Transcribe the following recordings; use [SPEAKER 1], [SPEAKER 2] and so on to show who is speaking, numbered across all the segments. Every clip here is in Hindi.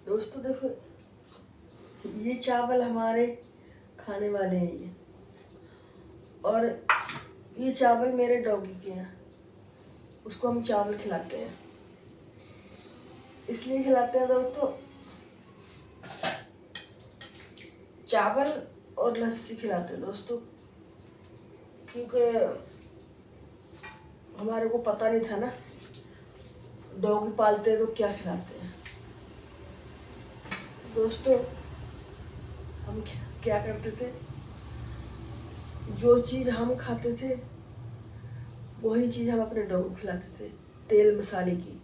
[SPEAKER 1] दोस्तों देखो, ये चावल हमारे खाने वाले हैं ये, और ये चावल मेरे डॉगी के हैं। उसको हम चावल खिलाते हैं, इसलिए खिलाते हैं दोस्तों, चावल और लस्सी खिलाते हैं दोस्तों, क्योंकि हमारे को पता नहीं था ना डॉगी पालते हैं तो क्या खिलाते हैं। दोस्तों हम क्या करते थे, जो चीज़ हम खाते थे वही चीज़ हम अपने डॉग को खिलाते थे, तेल मसाले की।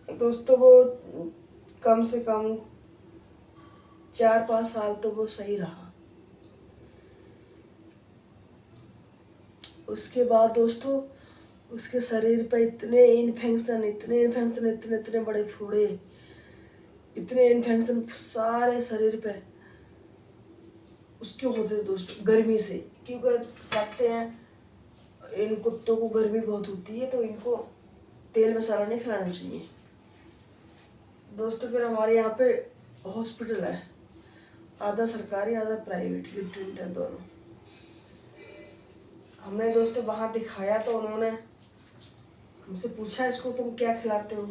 [SPEAKER 1] दोस्तों वो कम से कम 4-5 साल तो वो सही रहा। उसके बाद दोस्तों उसके शरीर पे इतने इन्फेक्शन, इतने बड़े फोड़े, इतने इन्फेक्शन सारे शरीर पे उसके होते थे दोस्तों, गर्मी से। क्योंकि कहते हैं इन कुत्तों को गर्मी बहुत होती है तो इनको तेल मसाला नहीं खिलाना चाहिए। दोस्तों फिर हमारे यहाँ पे हॉस्पिटल है, आधा सरकारी आधा प्राइवेट, लिफ्ट है दोनों। हमने दोस्तों वहाँ दिखाया तो उन्होंने हमसे पूछा इसको तुम क्या खिलाते हो।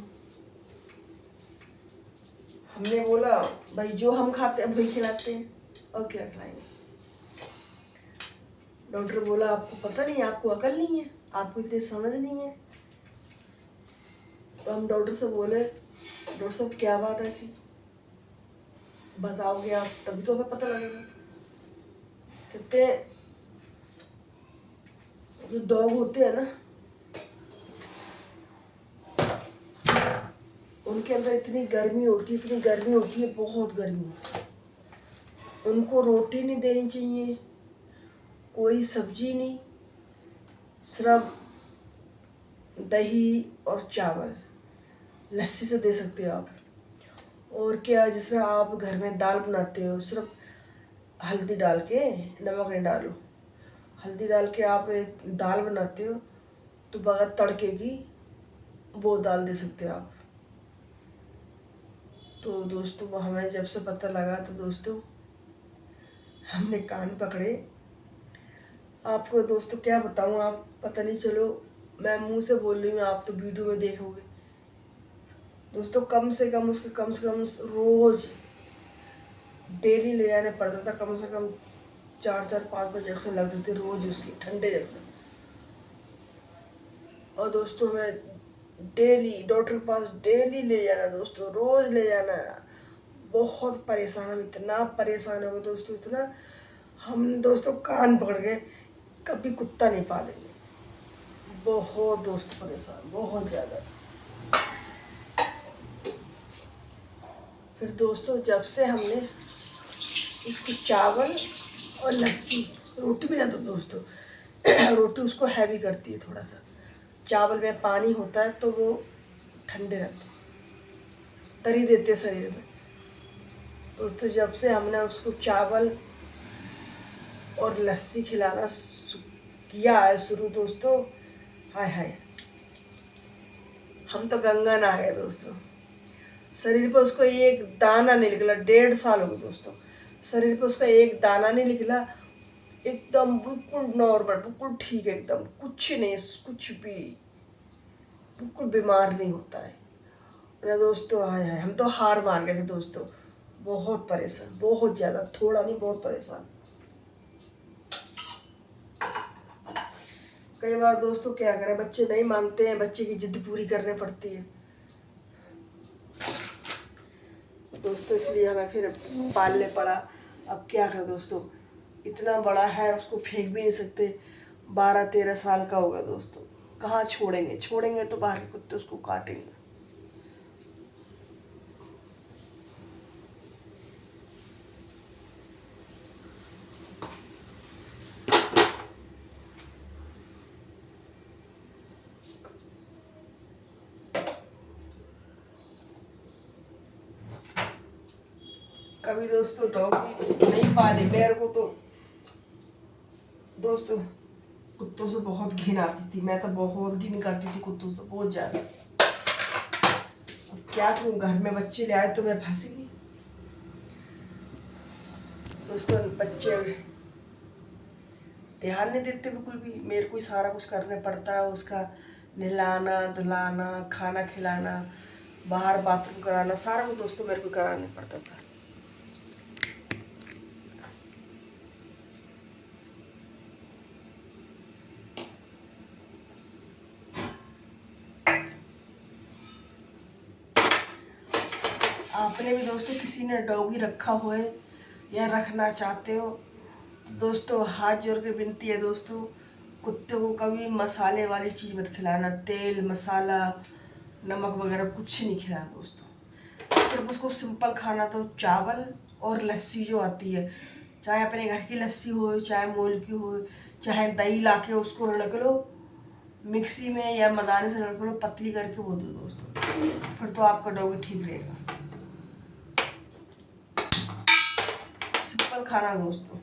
[SPEAKER 1] हमने बोला भाई जो हम खाते हैं वही खिलाते हैं और क्या खिलाएंगे। डॉक्टर बोला आपको पता नहीं, आपको अकल नहीं है, आपको इतनी समझ नहीं है। तो हम डॉक्टर से बोले डॉक्टर साहब क्या बात है ऐसी, बताओगे आप तभी तो हमें पता लगेगा। कहते जो डॉग होते हैं ना, उनके अंदर इतनी गर्मी होती है, बहुत गर्मी। उनको रोटी नहीं देनी चाहिए, कोई सब्जी नहीं, सिर्फ दही और चावल, लस्सी से दे सकते हो आप। और क्या, जिस तरह आप घर में दाल बनाते हो, सिर्फ हल्दी डाल के, नमक नहीं डालो, हल्दी डाल के आप एक दाल बनाते हो तो बगैर तड़के की वो दाल दे सकते हो आप। तो दोस्तों हमें जब से पता लगा तो दोस्तों हमने कान पकड़े। आपको दोस्तों क्या बताऊँ, आप पता नहीं, चलो मैं मुंह से बोल रही हूँ, आप तो वीडियो में देखोगे। दोस्तों कम से कम रोज डेली ले जाने पड़ता था, कम से कम 4-5 इंजेक्शन लगते थे रोज उसकी, ठंडे इंजेक्शन। और दोस्तों हमें डेली डॉक्टर के पास डेली ले जाना दोस्तों, रोज ले जाना। बहुत परेशान, हम इतना परेशान हो गए दोस्तों, इतना हम दोस्तों कान पकड़ गए, कभी कुत्ता नहीं पालेंगे। बहुत दोस्त परेशान, बहुत ज़्यादा। फिर दोस्तों जब से हमने इसको चावल और लस्सी, रोटी भी ना दो दोस्तों रोटी उसको हैवी करती है थोड़ा सा, चावल में पानी होता है तो वो ठंडे रहते, तरी देते शरीर में। दोस्तों जब से हमने उसको चावल और लस्सी खिलाना किया है शुरू दोस्तों, हाय हाय, हम तो गंगा नहा गए दोस्तों। शरीर पर उसको एक दाना नहीं निकला, 1.5 साल हो गए दोस्तों, शरीर पर उसका एक दाना नहीं निकला, एकदम बिल्कुल नॉर्मल, बिल्कुल ठीक, एकदम कुछ नहीं, कुछ भी बिल्कुल बीमार नहीं होता है ना दोस्तों। हाय हाय, हम तो हार मान गए थे दोस्तों, बहुत परेशान, बहुत ज़्यादा, थोड़ा नहीं बहुत परेशान। कई बार दोस्तों क्या करें, बच्चे नहीं मानते हैं, बच्चे की जिद पूरी करनी पड़ती है दोस्तों, इसलिए हमें फिर पालने पड़ा। अब क्या करें दोस्तों, इतना बड़ा है, उसको फेंक भी नहीं सकते, 12-13 साल का होगा दोस्तों, कहाँ छोड़ेंगे तो बाहर के कुत्ते उसको काटेंगे। कभी दोस्तों डॉगी नहीं पाले, मेरे को तो दोस्तों कुत्तों से बहुत घिन आती थी, मैं तो बहुत घिन करती थी कुत्तों से, बहुत ज़्यादा। अब क्या करूँ, घर में बच्चे ले आए तो मैं फंसी गई दोस्तों। बच्चे ध्यान नहीं देते बिल्कुल भी, मेरे को ही सारा कुछ करना पड़ता है, उसका नहलाना धुलाना, खाना खिलाना, बाहर बाथरूम कराना, सारा कुछ दोस्तों मेरे को कराना पड़ता था। आपने भी दोस्तों किसी ने डॉगी रखा हो है या रखना चाहते हो तो दोस्तों हाथ जोड़ के विनती है दोस्तों, कुत्ते को कभी मसाले वाली चीज़ मत खिलाना, तेल मसाला नमक वगैरह कुछ नहीं खिलाना दोस्तों। सिर्फ उसको सिंपल खाना, तो चावल और लस्सी जो आती है, चाहे अपने घर की लस्सी हो, चाहे मोल की हो, चाहे दही ला के उसको रगड़ लो मिक्सी में या मदानी से रगड़ लो, पतली करके वो दो दोस्तों, फिर तो आपका डॉगी ठीक रहेगा। सिंपल खाना दोस्तों।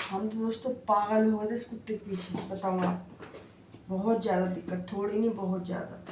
[SPEAKER 1] हम तो दोस्तों पागल हो गए थे इस कुत्ते के पीछे, बताऊँ आपको, बहुत ज़्यादा दिक्कत, थोड़ी नहीं बहुत ज़्यादा।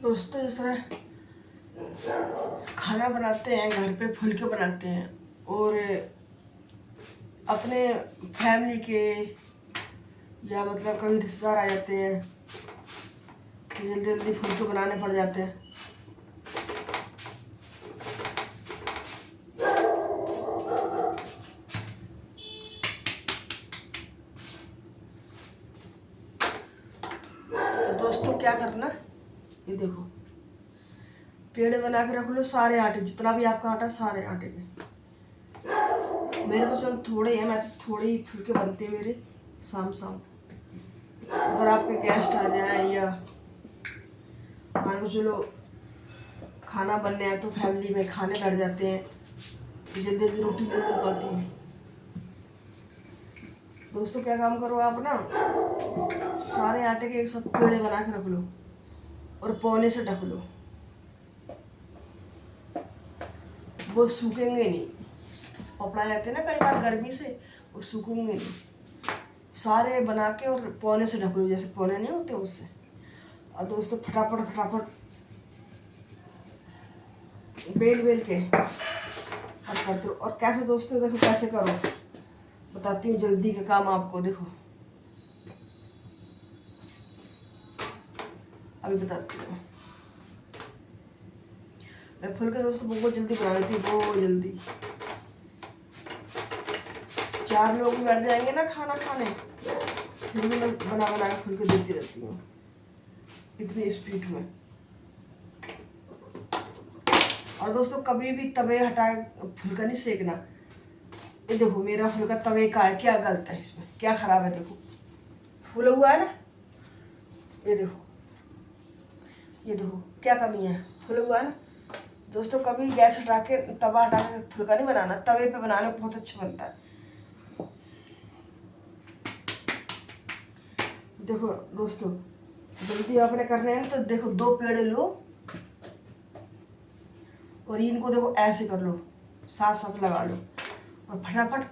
[SPEAKER 1] दोस्तों इस तरह खाना बनाते हैं, घर पे फुल के बनाते हैं, और अपने फैमिली के या मतलब कभी रिश्तेदार आ जाते हैं तो जल्दी जल्दी फुल के बनाने पड़ जाते हैं। तो दोस्तों क्या करना, ये देखो पेड़ बना के रख लो सारे आटे, जितना भी आपका आटा सारे आटे के। मेरे तो चल थोड़े हैं, मैं थोड़े ही फुलके बनते हैं मेरे शाम शाम। अगर आपके गेस्ट आ जाए या मान लो चलो खाना बनने आए तो फैमिली में खाने बैठ जाते हैं तो जल्दी जल्दी रोटी नहीं मिल पाती है। दोस्तों क्या काम करो आप ना, सारे आटे के एक साथ पेड़े बना के रख लो और पौने से ढक लो, वो सूखेंगे नहीं। पपड़ा जाते हैं ना कई बार गर्मी से, वो सूखेंगे नहीं। सारे बना के और पौने से ढक लो, जैसे पौने नहीं होते उससे। और दोस्तों फटाफट फटाफट बेल बेल के हट करते हो। और कैसे दोस्तों देखो कैसे करो, बताती हूँ जल्दी का काम आपको। देखो अभी बताती हूँ मैं। फुल के दोस्तों बहुत जल्दी बना देती हूँ, बहुत जल्दी। 4 लोग भी बैठ जाएंगे ना खाना खाने, फिर भी मैं बना बना के फुल के देती रहती हूँ इतनी स्पीड में। और दोस्तों कभी भी तवे हटा फुल्का नहीं सेकना। ये देखो मेरा फुल्का तवे का है, क्या गलत है इसमें, क्या खराब है? देखो फूला हुआ है ना, ये देखो, ये देखो क्या कमी है, फूला हुआ है ना। दोस्तों कभी गैस हटा के तवा हटा के फुल्का नहीं बनाना, तवे पे बनाना बहुत अच्छा बनता है। देखो दोस्तों जल्दी आपने करने हैं तो देखो 2 पेड़े लो और इनको देखो ऐसे कर लो, साथ साथ लगा लो और फटाफट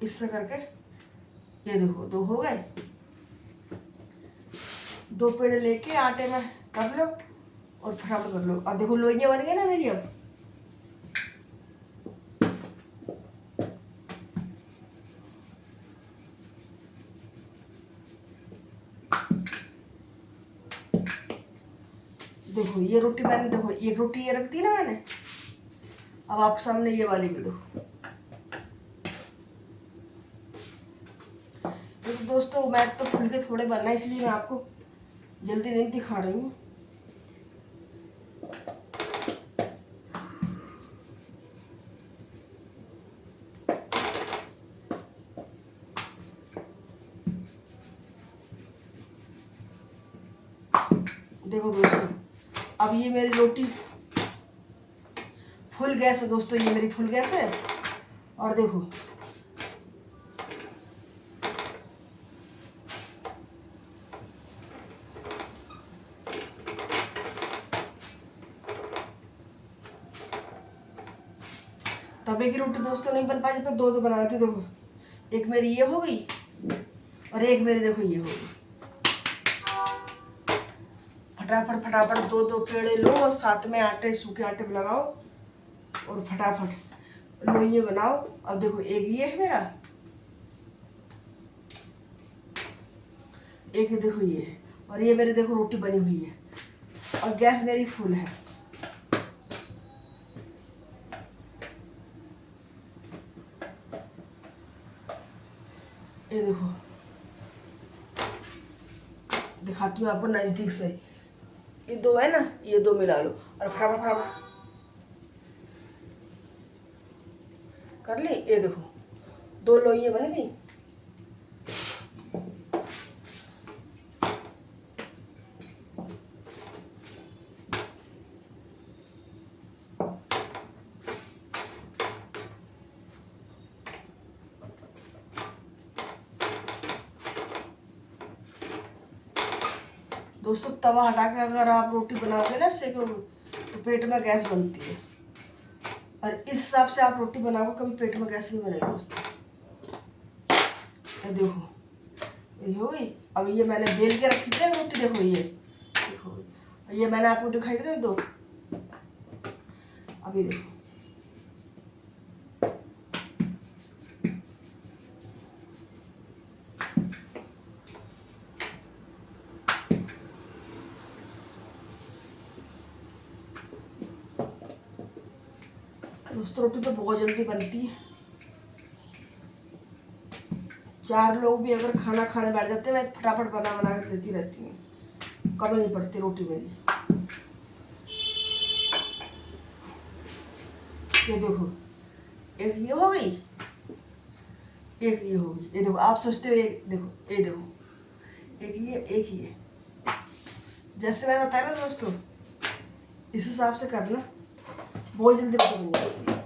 [SPEAKER 1] इस तरह करके, ये देखो 2 हो गए। 2 पेड़े लेके आटे में कर लो और फटाफट कर लो। अब देखो लोइयां बन गई ना मेरी। अब देखो ये रोटी मैंने, देखो एक रोटी ये रख दी ना मैंने, अब आपके सामने ये वाली भी दो। तो दोस्तों मैं तो फुलके थोड़े बनना, इसलिए मैं आपको जल्दी नहीं दिखा रही हूँ। देखो दोस्तों अब ये मेरी रोटी फुल गैस है दोस्तों, ये मेरी फुल गैस है। और देखो तवे की रोटी दोस्तों नहीं बन पाई तो 2 बना लेती। देखो एक मेरी ये हो गई और एक मेरी देखो ये हो गई। फटाफट फटाफट 2 पेड़े लो और साथ में आटे, सूखे आटे पे लगाओ और फटाफट लोइये बनाओ। अब देखो एक ये है मेरा, एक देखो ये है, और ये मेरी देखो रोटी बनी हुई है और गैस मेरी फुल है। ये देखो दिखाती हूँ आपको नजदीक से। ये 2 है ना, ये 2 मिला लो और फटाफट फटाफट कर ली। ये देखो 2 लोइयां बन गई। दोस्तों तवा हटा के अगर आप रोटी बनाओगे ना सेकोगे तो पेट में गैस बनती है, और इस हिसाब से आप रोटी बनाओगे कभी पेट में गैस नहीं बनेगी दोस्तों। ये देखो ये हो गई। अब ये मैंने बेल के रखी थी रोटी, देखो ये देखो, ये मैंने आपको दिखाई दे रहा है दो, अभी देखो। दोस्तों रोटी तो बहुत जल्दी बनती है। 4 लोग भी अगर खाना खाने बैठ जाते हैं, मैं फटाफट बना बना कर देती रहती हूँ, कम नहीं पड़ती रोटी मेरी। ये देखो, एक ये हो गई, एक ये हो गई। ये देखो, आप सोचते हो एक, देखो ये देखो, एक ये एक ये, जैसे मैंने बताया ना दोस्तों, इस हिसाब से करना, बहुत जल्दी रोटी बन जाती है।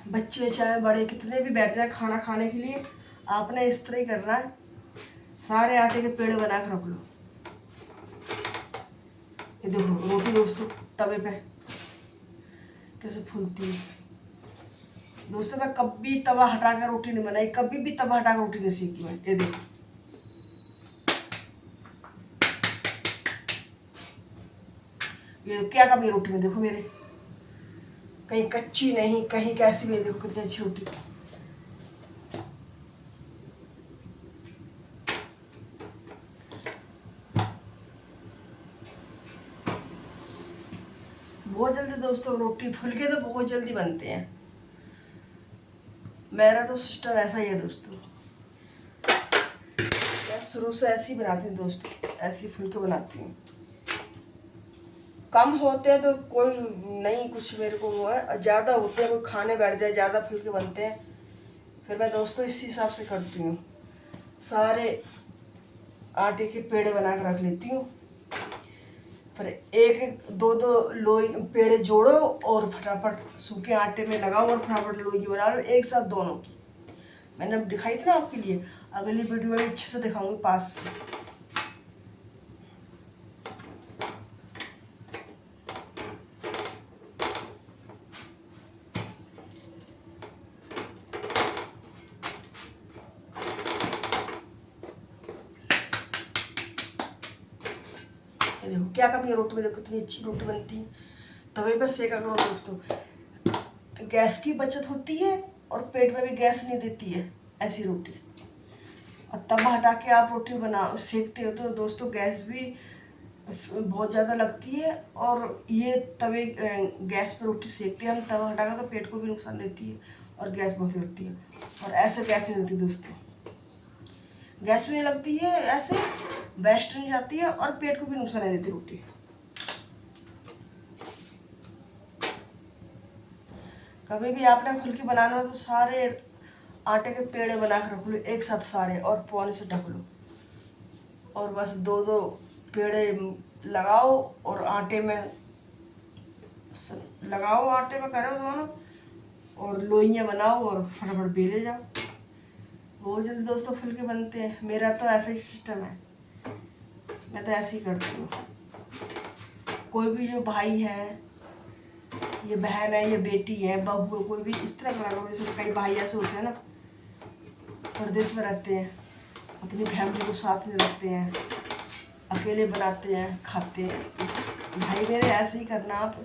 [SPEAKER 1] बच्चे चाहे बड़े कितने भी बैठ जाए खाना खाने के लिए, आपने इस तरह ही करना है। सारे आटे के पेड़े बना कर रख लो। ये देखो रोटी दोस्तों तवे पे कैसे फूलती है। दोस्तों मैं कभी तवा हटाकर रोटी नहीं बनाई, कभी भी तवा हटाकर रोटी नहीं सीखी मैं। ये देखो, ये क्या कमी रोटी में, देखो मेरे कहीं कच्ची नहीं, कहीं कैसी नहीं, देखो कितनी अच्छी रोटी। बहुत जल्दी दोस्तों रोटी, फुलके तो बहुत जल्दी बनते हैं। मेरा तो सिस्टम ऐसा ही है दोस्तों, मैं शुरू से ऐसी बनाती हूँ दोस्तों, ऐसी फुलके बनाती हूँ। कम होते हैं तो कोई नहीं कुछ मेरे को वो है, ज़्यादा होते हैं कोई खाने बैठ जाए, ज़्यादा फुलके बनते हैं, फिर मैं दोस्तों इसी हिसाब से करती हूँ। सारे आटे के पेड़े बना कर रख लेती हूँ, फिर एक एक दो दो लोई पेड़े जोड़ो और फटाफट सूखे आटे में लगाओ और फटाफट लोई बना लो एक साथ दोनों की। मैंने दिखाई थी ना आपके लिए, अगली वीडियो में अच्छे से दिखाऊंगी पास से। देखो क्या कमी है रोटी में, देखो कितनी अच्छी रोटी बनती है। तवे पर सेका करो दोस्तों, गैस की बचत होती है और पेट में भी गैस नहीं देती है ऐसी रोटी। और तवा हटा के आप रोटी बना सेकते हो तो दोस्तों गैस भी बहुत ज़्यादा लगती है, और ये तवे गैस पर रोटी सेकते हैं हम तवा हटा कर तो पेट को भी नुकसान देती है और गैस बहुत लगती है। और ऐसे गैस नहीं लगती दोस्तों, गैस भी नहीं लगती है, ऐसे वेस्ट नहीं जाती है और पेट को भी नुकसान नहीं देती रोटी। कभी भी आपने फुल्की बनाना हो तो सारे आटे के पेड़े बना कर रख लो एक साथ सारे, और पानी से ढक लो, और बस दो दो पेड़े लगाओ और आटे में लगाओ, आटे में करो दोनों, और लोइयाँ बनाओ और फटाफट बेले जाओ। बहुत जल्दी दोस्तों फुल्के बनते हैं। मेरा तो ऐसा ही सिस्टम है, मैं तो ऐसे ही करती हूँ। कोई भी जो भाई है, ये बहन है, ये बेटी है, बहू है, कोई भी इस तरह बना लो। जैसे कई भाई ऐसे होते हैं ना, परदेश में रहते हैं, अपनी फैमिली को साथ में रखते हैं, अकेले बनाते हैं खाते हैं। भाई मेरे ऐसे ही करना आप।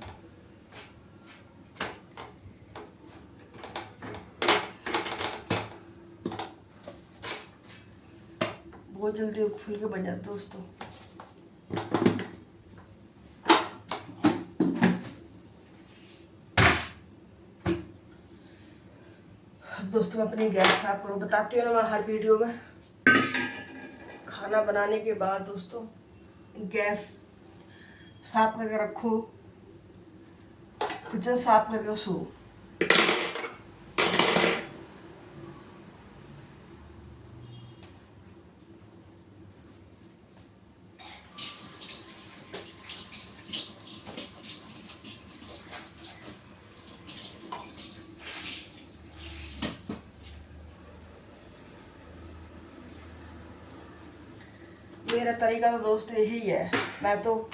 [SPEAKER 1] बहुत जल्दी फुल्के बन जाते दोस्तों। दोस्तों मैं अपनी गैस साफ करूँ, बताती हूँ ना मैं हर वीडियो में। खाना बनाने के बाद दोस्तों गैस साफ करके रखो, किचन साफ करके सो। मेरा तरीका तो दोस्तों यही है, मैं तो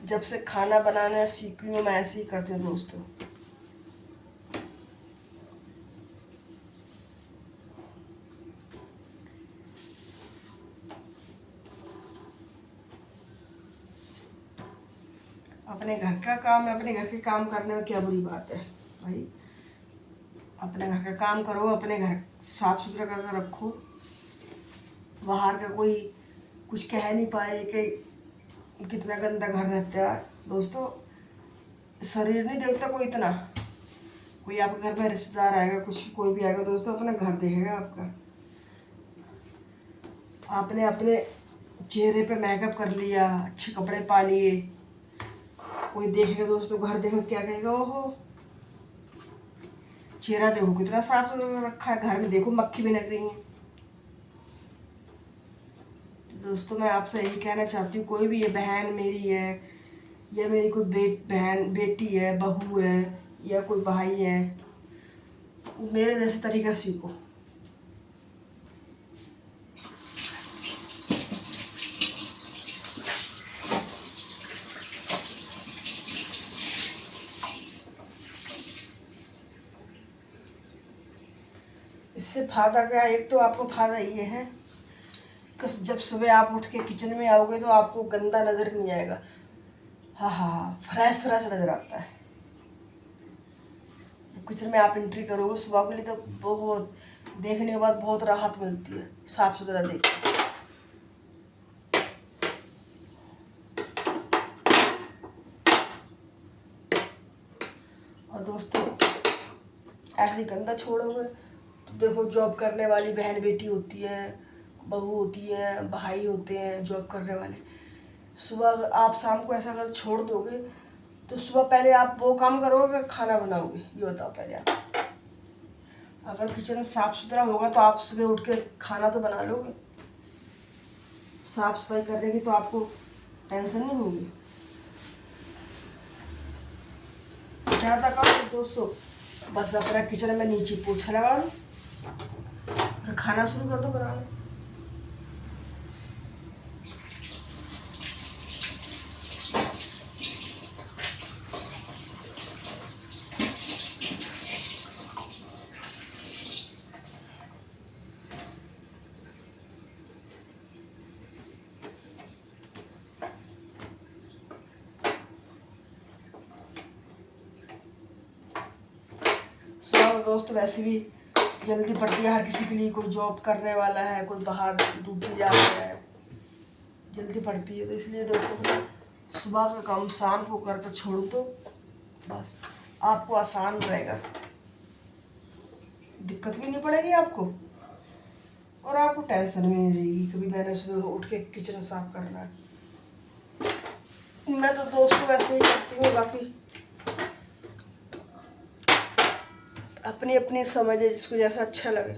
[SPEAKER 1] जब से खाना बनाना सीखी हूँ मैं ऐसे ही करती हूँ दोस्तों। अपने घर का काम है, अपने घर के काम करने में क्या बुरी बात है भाई। अपने घर का काम करो, अपने घर साफ सुथरा करके रखो, बाहर का कोई कुछ कह नहीं पाए कि कितना गंदा घर रहता है। दोस्तों शरीर नहीं देखता कोई इतना, कोई आपके घर में रिश्तेदार आएगा, कुछ कोई भी आएगा दोस्तों, अपना घर देखेगा आपका। आपने अपने चेहरे पे मेकअप कर लिया, अच्छे कपड़े पा लिए, कोई देखेगा दोस्तों, घर देखो क्या कहेगा, ओहो चेहरा देखो कितना साफ सुथरा रखा है, घर में देखो मक्खी भी लग रही है। दोस्तों मैं आपसे यही कहना चाहती हूँ, कोई भी ये बहन मेरी है या मेरी कोई बहन बेटी है, बहू है या कोई भाई है, मेरे जैसे तरीका सीखो। इससे फायदा क्या है, एक तो आपको फायदा ये है कि जब सुबह आप उठ के किचन में आओगे तो आपको गंदा नज़र नहीं आएगा। हाँ हाँ, फ्रेश फ्रेश नज़र आता है। किचन में आप एंट्री करोगे सुबह के लिए तो बहुत देखने के बाद बहुत राहत मिलती है, साफ सुथरा देख के। और दोस्तों ऐसे गंदा छोड़ोगे तो देखो, जॉब करने वाली बहन बेटी होती है, बहू होती है, भाई होते हैं जॉब करने वाले, सुबह आप शाम को ऐसा अगर छोड़ दोगे तो सुबह पहले आप वो काम करोगे, खाना बनाओगे, ये बताओ पहले आप। अगर किचन साफ सुथरा होगा तो आप सुबह उठ के खाना तो बना लोगे, साफ सफाई करने की तो आपको टेंशन नहीं होगी। ज़्यादा काम दोस्तों, बस अपना किचन में नीचे पोछा लगा लो और खाना शुरू कर दो बनाना। दोस्तों वैसे भी जल्दी पड़ती है हर किसी के लिए, कोई जॉब करने वाला है, कोई बाहर ड्यूटी जा रहा है, जल्दी पड़ती है। तो इसलिए दोस्तों सुबह का काम शाम को कर कर छोड़ दो, बस आपको आसान रहेगा, दिक्कत भी नहीं पड़ेगी आपको और आपको टेंशन भी नहीं रहेगी कभी मैंने सुबह उठ के किचन साफ करना है। मैं तो दोस्तों वैसे ही करती हूँ, बाकी अपनी अपनी समझ है, जिसको जैसा अच्छा लगे।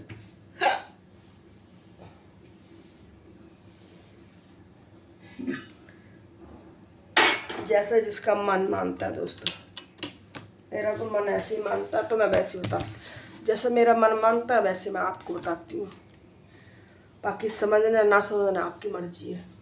[SPEAKER 1] जैसा जिसका मन मानता है दोस्तों, मेरा तो मन ऐसे ही मानता है तो मैं वैसे ही बताती, जैसा मेरा मन मानता है वैसे मैं आपको बताती हूँ। बाकी समझना ना समझना आपकी मर्जी है।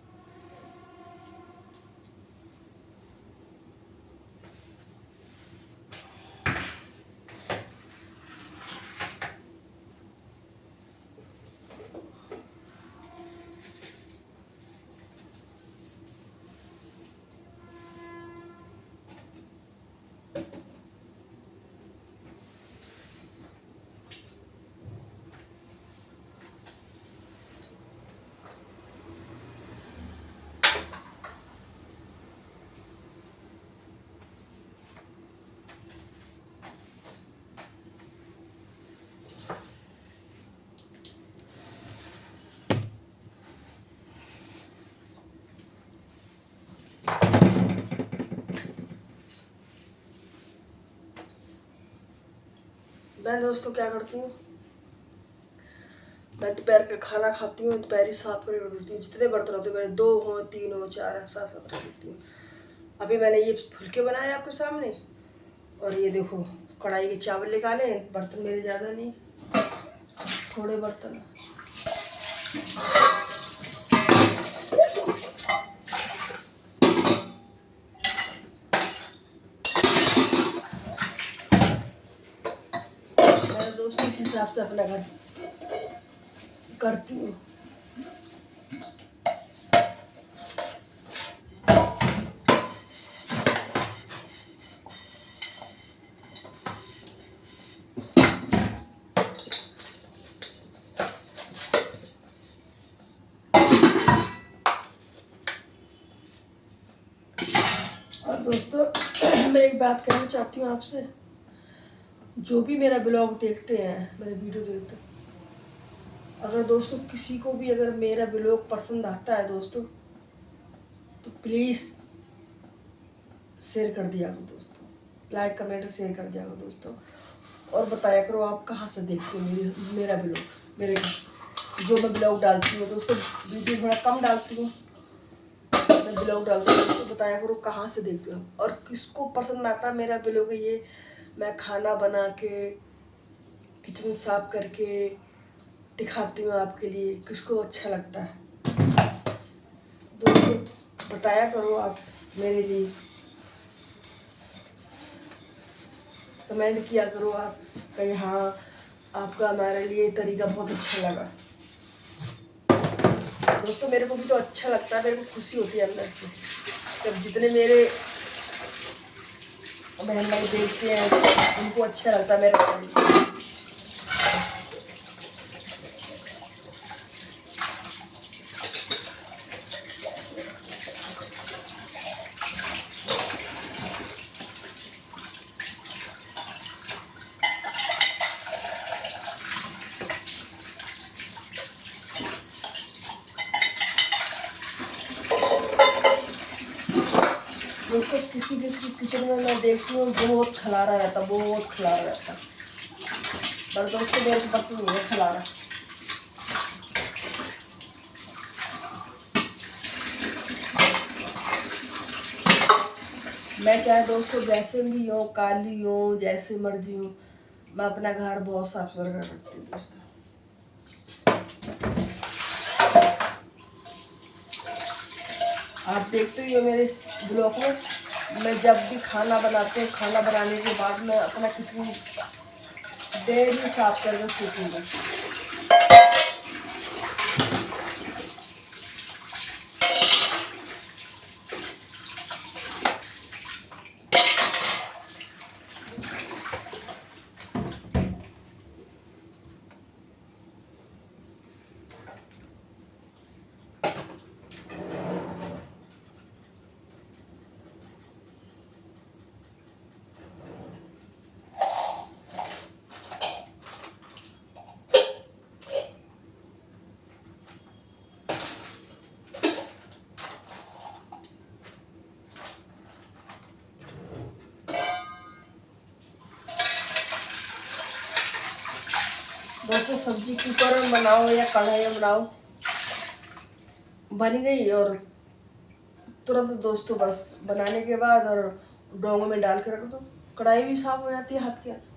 [SPEAKER 1] मैं दोस्तों क्या करती हूँ, मैं दोपहर का खाना खाती हूँ, दोपहर ही साफ करके रख देती हूँ। जितने बर्तन होते हैं मेरे 2 हो 3 हो 4 हो, साफ साफ रख देती हूँ। अभी मैंने ये फुलके बनाए आपके सामने, और ये देखो कढ़ाई के चावल निकाले। बर्तन मेरे ज़्यादा नहीं, थोड़े बर्तन। मैं दोस्तों इस हिसाब से अपना घर करती हूँ। दोस्तों मैं एक बात कहना चाहती हूँ आपसे, जो भी मेरा ब्लॉग देखते हैं, मेरे वीडियो देखते हैं, अगर दोस्तों किसी को भी अगर मेरा ब्लॉग पसंद आता है दोस्तों, तो प्लीज़ शेयर कर दिया करो दोस्तों, लाइक कमेंट शेयर कर दिया करो दोस्तों, और बताया करो आप कहाँ से देखते हो मेरा ब्लॉग। मेरे जो मैं ब्लॉग डालती हूँ दोस्तों, वीडियो थोड़ा कम डालती हूँ, मैं ब्लॉग डालती हूँ तो बताया करो कहाँ से देखते हो और किसको पसंद आता है मेरा ब्लॉग। ये मैं खाना बना के, किचन साफ करके दिखाती हूँ आपके लिए, किसको अच्छा लगता है दोस्तों बताया करो आप मेरे लिए, कमेंट किया करो आप कहीं हाँ आपका हमारे लिए तरीका बहुत अच्छा लगा। दोस्तों मेरे को भी तो अच्छा लगता है, मेरे को खुशी होती है अंदर से जब जितने मेरे बहन भाई देखते हैं उनको अच्छा लगता है मेरा। दोस्तों किसी किसी की किचन में मैं देखती हूँ बहुत खलारा रहता, बहुत खलारा रहता, पर दोस्तों मेरे को पसंद नहीं है खलारा। मैं चाहे दोस्तों जैसे भी हो, काली हो, जैसे मर्जी हो, मैं अपना घर बहुत साफ सुथरा रखती हूँ दोस्तों। आप देखते ही हो मेरे ब्लॉग में, मैं जब भी खाना बनाती हूँ, खाना बनाने के बाद मैं अपना किचन डेली साफ करके सूखूंगा। दोस्तों सब्जी कुकर में बनाओ या कढ़ाई में बनाओ, बन गई और तुरंत दोस्तों बस बनाने के बाद और डोंगों में डाल के रख दो, कढ़ाई भी साफ हो जाती है हाथ के हाथ।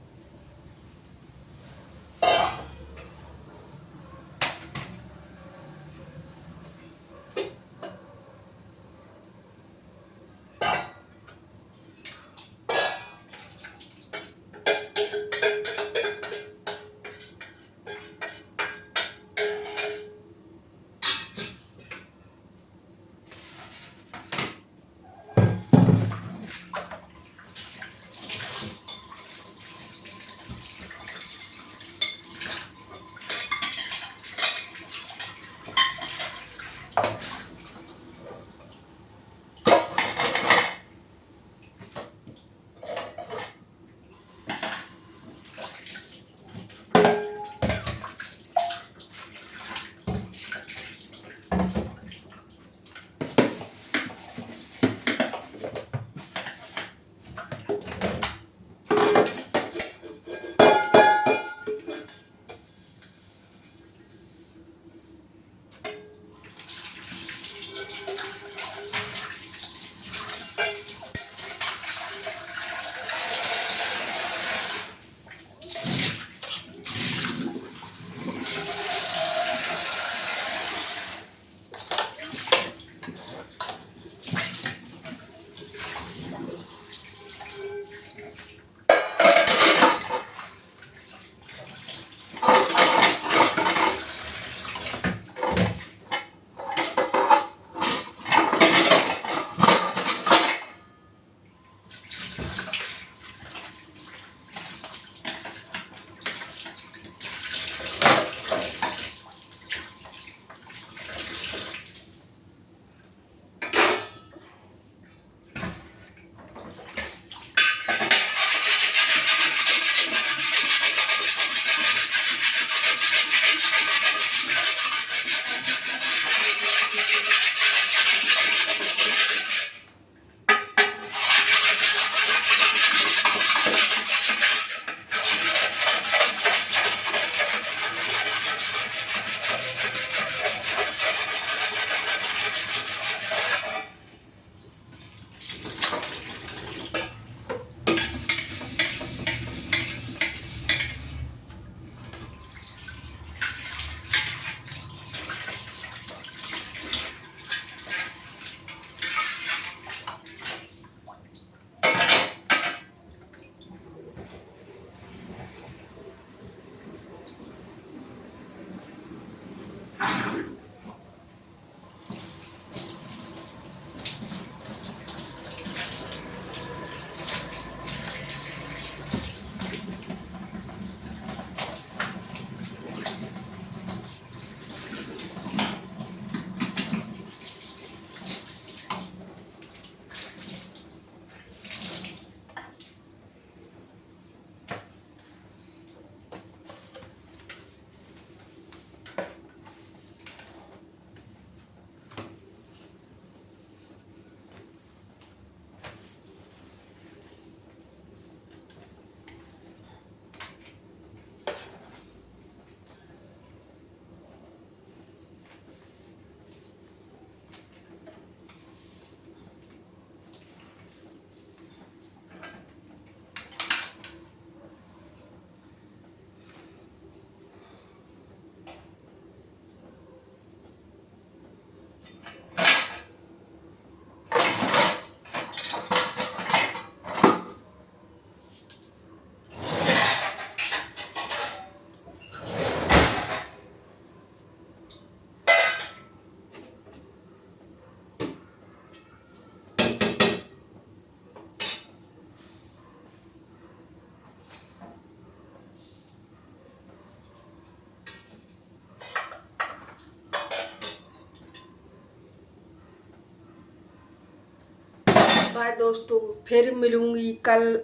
[SPEAKER 1] बाय दोस्तों, फिर मिलूंगी कल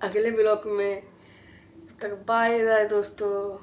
[SPEAKER 1] अगले ब्लॉग में। तब तक बाय बाय दोस्तों।